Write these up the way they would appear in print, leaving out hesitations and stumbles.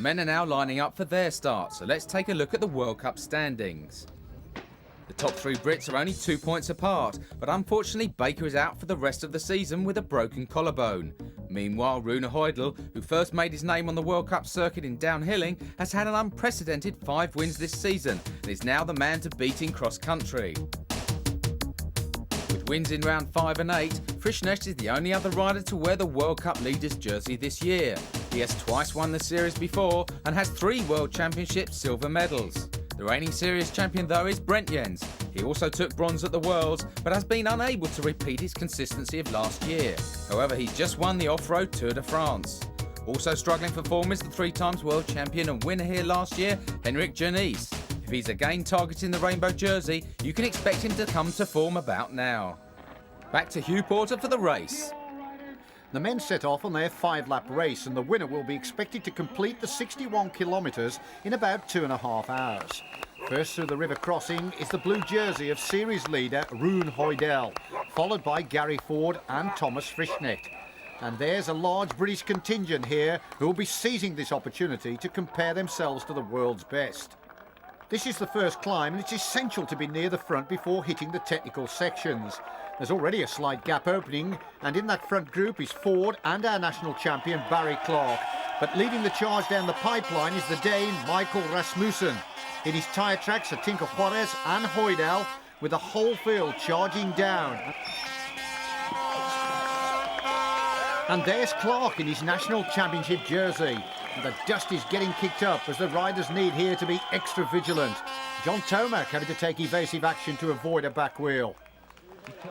The men are now lining up for their start, so let's take a look at the World Cup standings. The top 3 Brits are only 2 points apart, but unfortunately Baker is out for the rest of the season with a broken collarbone. Meanwhile, Rune Højdahl, who first made his name on the World Cup circuit in downhilling, has had an unprecedented 5 wins this season and is now the man to beat in cross-country. With wins in round 5 and 8, Frischknecht is the only other rider to wear the World Cup leaders jersey this year. He has twice won the series before and has 3 World Championship silver medals. The reigning series champion though is Brent Jens. He also took bronze at the Worlds but has been unable to repeat his consistency of last year. However, he's just won the off-road Tour de France. Also struggling for form is the 3 times world champion and winner here last year, Henrik Janice. If he's again targeting the rainbow jersey, you can expect him to come to form about now. Back to Hugh Porter for the race. The men set off on their 5-lap race and the winner will be expected to complete the 61 kilometres in about 2.5 hours. First through the river crossing is the blue jersey of series leader Rune Højdahl, followed by Gary Ford and Thomas Frischknecht. And there's a large British contingent here who will be seizing this opportunity to compare themselves to the world's best. This is the first climb and it's essential to be near the front before hitting the technical sections. There's already a slight gap opening and in that front group is Ford and our national champion Barry Clark. But leading the charge down the pipeline is the Dane Michael Rasmussen. In his tyre tracks are Tinker Juarez and Højdahl with the whole field charging down. And there's Clark in his national championship jersey. And the dust is getting kicked up as the riders need here to be extra vigilant. John Tomac having to take evasive action to avoid a back wheel.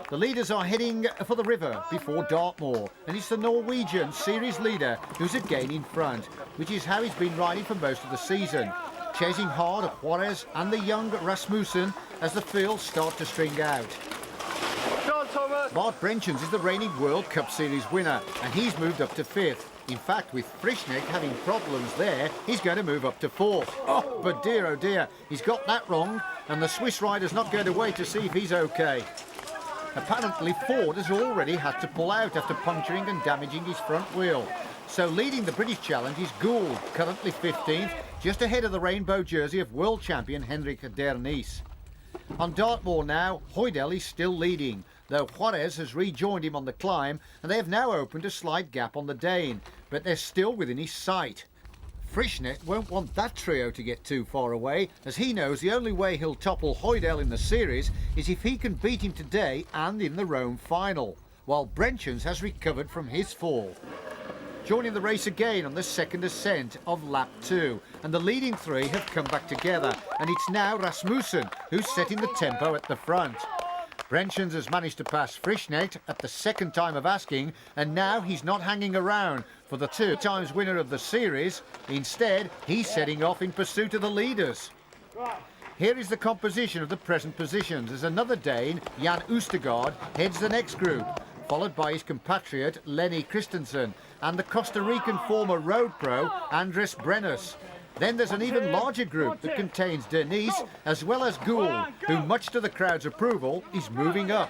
The leaders are heading for the river before Dartmoor, and it's the Norwegian series leader who's again in front, which is how he's been riding for most of the season. Chasing hard at Juarez and the young Rasmussen as the field start to string out. Bart Brenchens is the reigning World Cup Series winner, and he's moved up to 5th. In fact, with Frischknecht having problems there, he's going to move up to 4th. Oh, but dear, oh dear, he's got that wrong, and the Swiss rider's not going to wait to see if he's okay. Apparently, Ford has already had to pull out after puncturing and damaging his front wheel. So leading the British challenge is Gould, currently 15th, just ahead of the rainbow jersey of world champion Henrik Janice. On Dartmoor now, Højdahl is still leading, though Juarez has rejoined him on the climb and they have now opened a slight gap on the Dane, but they're still within his sight. Frischknecht won't want that trio to get too far away, as he knows the only way he'll topple Højdahl in the series is if he can beat him today and in the Rome final, while Brenchens has recovered from his fall. Joining the race again on the second ascent of lap 2, and the leading 3 have come back together, and it's now Rasmussen who's setting the tempo at the front. Brenchens has managed to pass Frischknecht at the second time of asking, and now he's not hanging around for the 2 times winner of the series. Instead, he's setting off in pursuit of the leaders. Here is the composition of the present positions as another Dane, Jan Oostergaard, heads the next group, followed by his compatriot Lenny Christensen and the Costa Rican former road pro Andres Brenes. Then there's an even larger group that contains Denise as well as Gould, who much to the crowd's approval is moving up.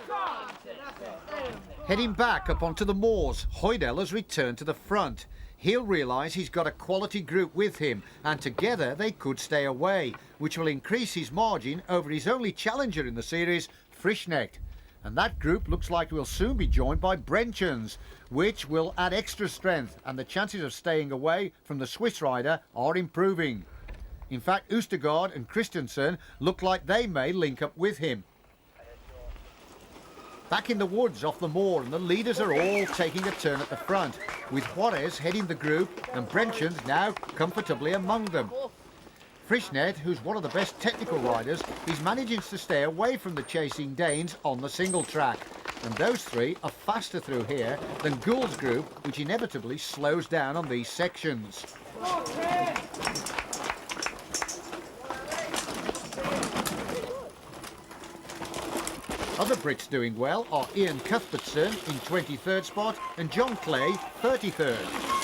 Heading back up onto the moors, Højdahl has returned to the front. He'll realise he's got a quality group with him and together they could stay away, which will increase his margin over his only challenger in the series, Frischknecht. And that group looks like we'll soon be joined by Brenchens, which will add extra strength, and the chances of staying away from the Swiss rider are improving. In fact, Oostergaard and Christensen look like they may link up with him. Back in the woods off the moor, and the leaders are all taking a turn at the front, with Juarez heading the group and Brenchens now comfortably among them. Frischknecht, who's one of the best technical riders, is managing to stay away from the chasing Danes on the single track. And those 3 are faster through here than Gould's group, which inevitably slows down on these sections. Other Brits doing well are Ian Cuthbertson in 23rd spot and John Clay 33rd.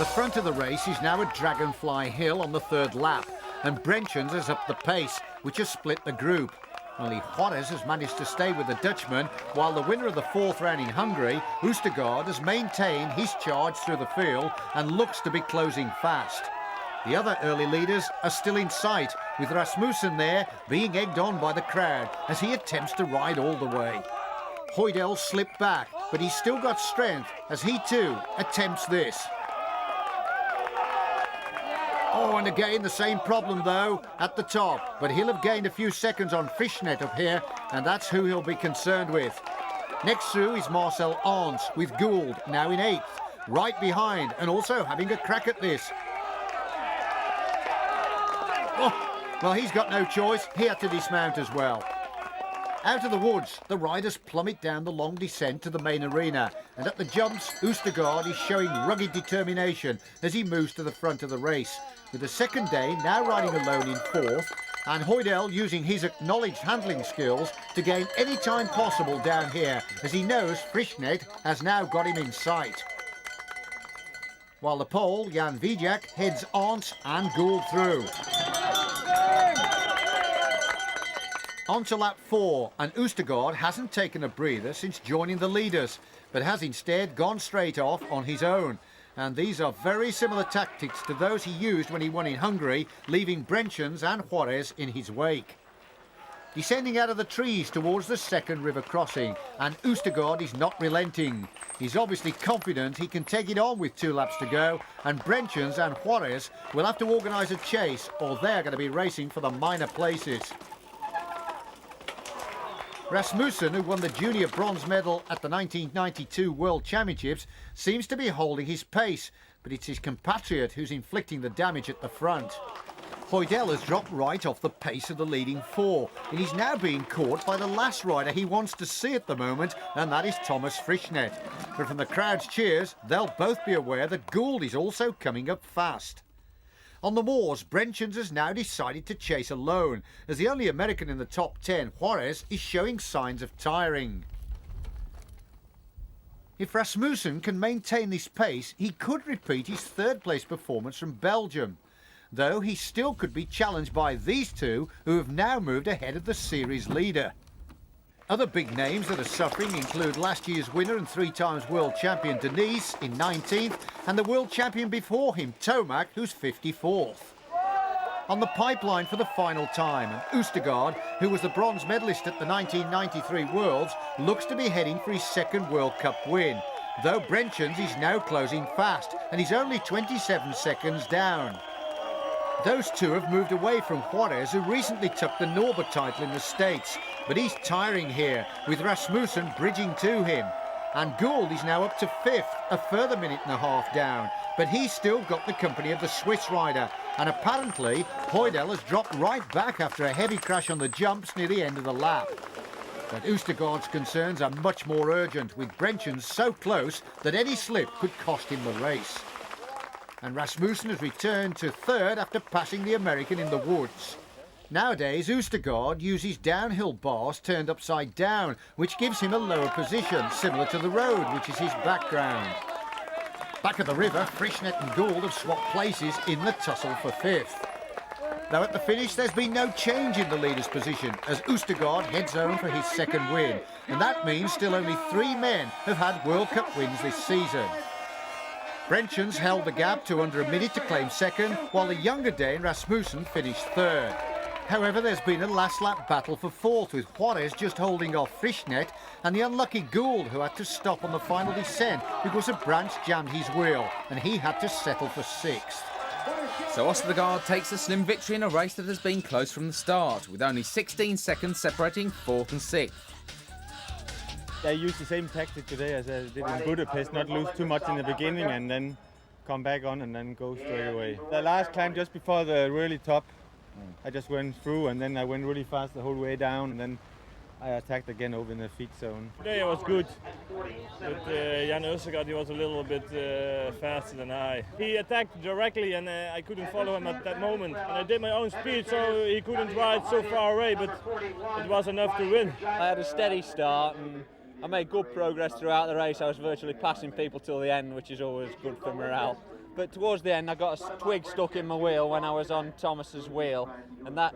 The front of the race is now at Dragonfly Hill on the third lap, and Brenchens has upped the pace, which has split the group. Only Juarez has managed to stay with the Dutchman, while the winner of the fourth round in Hungary, Oostergaard, has maintained his charge through the field and looks to be closing fast. The other early leaders are still in sight, with Rasmussen there being egged on by the crowd as he attempts to ride all the way. Hoydel slipped back, but he's still got strength as he too attempts this. Oh, and again the same problem though at the top, but he'll have gained a few seconds on Frischknecht up here, and that's who he'll be concerned with. Next through is Marcel Arndt with Gould now in 8th, right behind and also having a crack at this. Oh, well, he's got no choice. He had to dismount as well. Out of the woods, the riders plummet down the long descent to the main arena, and at the jumps, Oostergaard is showing rugged determination as he moves to the front of the race, with the second day now riding alone in 4th, and Hoydel using his acknowledged handling skills to gain any time possible down here, as he knows Frischknecht has now got him in sight. While the Pole, Jan Vijak, heads Arndt and Gould through. On to lap 4, and Oostergaard hasn't taken a breather since joining the leaders, but has instead gone straight off on his own. And these are very similar tactics to those he used when he won in Hungary, leaving Brenchens and Juarez in his wake. Descending out of the trees towards the second river crossing, and Oostergaard is not relenting. He's obviously confident he can take it on with 2 laps to go, and Brenchens and Juarez will have to organise a chase, or they're going to be racing for the minor places. Rasmussen, who won the junior bronze medal at the 1992 World Championships, seems to be holding his pace, but it's his compatriot who's inflicting the damage at the front. Hoydel has dropped right off the pace of the leading 4, and he's now being caught by the last rider he wants to see at the moment, and that is Thomas Frischknecht. But from the crowd's cheers, they'll both be aware that Gould is also coming up fast. On the moors, Brenchens has now decided to chase alone, as the only American in the top 10, Juarez, is showing signs of tiring. If Rasmussen can maintain this pace, he could repeat his third-place performance from Belgium, though he still could be challenged by these two, who have now moved ahead of the series leader. Other big names that are suffering include last year's winner and 3 times world champion Denise in 19th, and the world champion before him, Tomac, who's 54th. On the pipeline for the final time, and Oostergaard, who was the bronze medalist at the 1993 Worlds, looks to be heading for his second World Cup win, though Brenchens is now closing fast, and he's only 27 seconds down. Those two have moved away from Juarez, who recently took the Norba title in the States, but he's tiring here, with Rasmussen bridging to him. And Gould is now up to 5th, a further minute and a half down, but he's still got the company of the Swiss rider, and apparently Hoydel has dropped right back after a heavy crash on the jumps near the end of the lap. But Oostergaard's concerns are much more urgent, with Brenchens so close that any slip could cost him the race. And Rasmussen has returned to 3rd after passing the American in the woods. Nowadays, Oostergaard uses downhill bars turned upside down, which gives him a lower position, similar to the road, which is his background. Back at the river, Frischknecht and Gould have swapped places in the tussle for 5th. Though at the finish, there's been no change in the leader's position, as Oostergaard heads home for his second win, and that means still only 3 men have had World Cup wins this season. Brenchens held the gap to under a minute to claim second, while the younger Dane Rasmussen finished 3rd. However, there's been a last-lap battle for 4th, with Juarez just holding off Frischknecht and the unlucky Gould, who had to stop on the final descent because a branch jammed his wheel, and he had to settle for 6th. So Oostergaard takes a slim victory in a race that has been close from the start, with only 16 seconds separating 4th and 6th. I used the same tactic today as I did in Budapest, not lose too much in the beginning and then come back on and then go straight away. The last climb just before the really top, I just went through and then I went really fast the whole way down, and then I attacked again over in the feet zone. Today it was good, but Jan Oostergaard, he was a little bit faster than I. He attacked directly and I couldn't follow him at that moment. And I did my own speed, so he couldn't ride so far away, but it was enough to win. I had a steady start and I made good progress throughout the race. I was virtually passing people till the end, which is always good for morale. but towards the end I got a twig stuck in my wheel when I was on Thomas's wheel, and that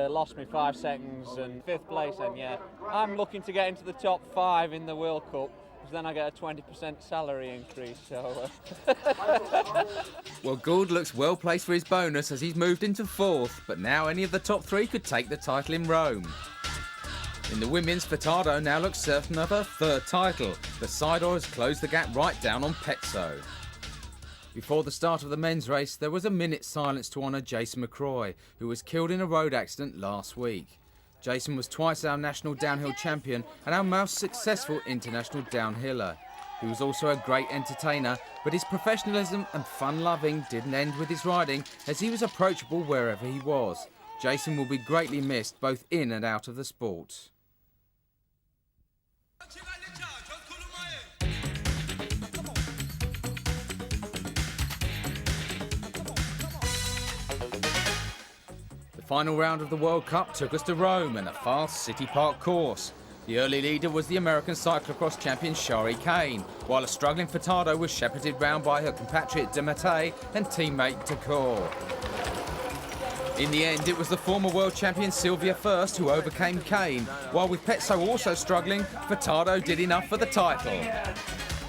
lost me 5 seconds and 5th place. And yeah, I'm looking to get into the top 5 in the World Cup, because then I get a 20% salary increase. So. Well, Gould looks well placed for his bonus as he's moved into 4th, but now any of the top 3 could take the title in Rome. In the women's, Furtardo now looks certain of her 3rd title. The Sidor has closed the gap right down on pt2. Before the start of the men's race, there was a minute's silence to honour Jason McCroy, who was killed in a road accident last week. Jason was twice our national downhill champion and our most successful international downhiller. He was also a great entertainer, but his professionalism and fun-loving didn't end with his riding, as he was approachable wherever he was. Jason will be greatly missed both in and out of the sport. The final round of the World Cup took us to Rome and a fast City Park course. The early leader was the American cyclocross champion Shari Kane, while a struggling Furtado was shepherded round by her compatriot De Mattei and teammate Decor. In the end, it was the former world champion Sylvia First who overcame Kane, while with pt2 also struggling, Furtado did enough for the title.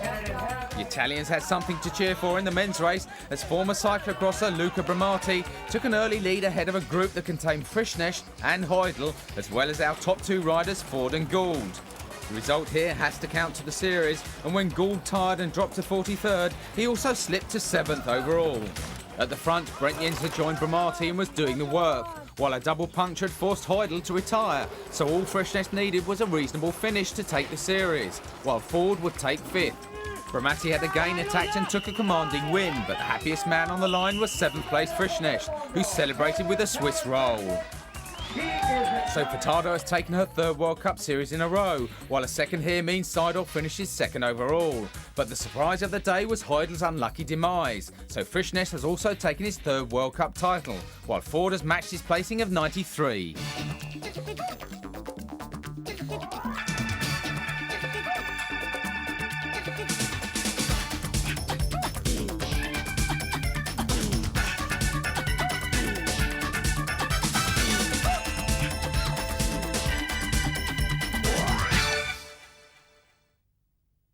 The Italians had something to cheer for in the men's race as former cyclocrosser Luca Bramati took an early lead ahead of a group that contained Frischknecht and Heudel, as well as our top 2 riders Ford and Gould. The result here has to count to the series, and when Gould tired and dropped to 43rd, he also slipped to 7th overall. At the front, Brent Jens had joined Bramati and was doing the work, while a double puncture had forced Heudel to retire, so all Frischknecht needed was a reasonable finish to take the series, while Ford would take 5th. Bramati had again attacked and took a commanding win, but the happiest man on the line was 7th place Frischknecht, who celebrated with a Swiss roll. So Furtado has taken her 3rd World Cup Series in a row, while a second here means Seidel finishes 2nd overall. But the surprise of the day was Heudel's unlucky demise, so Frischknecht has also taken his 3rd World Cup title, while Ford has matched his placing of 93.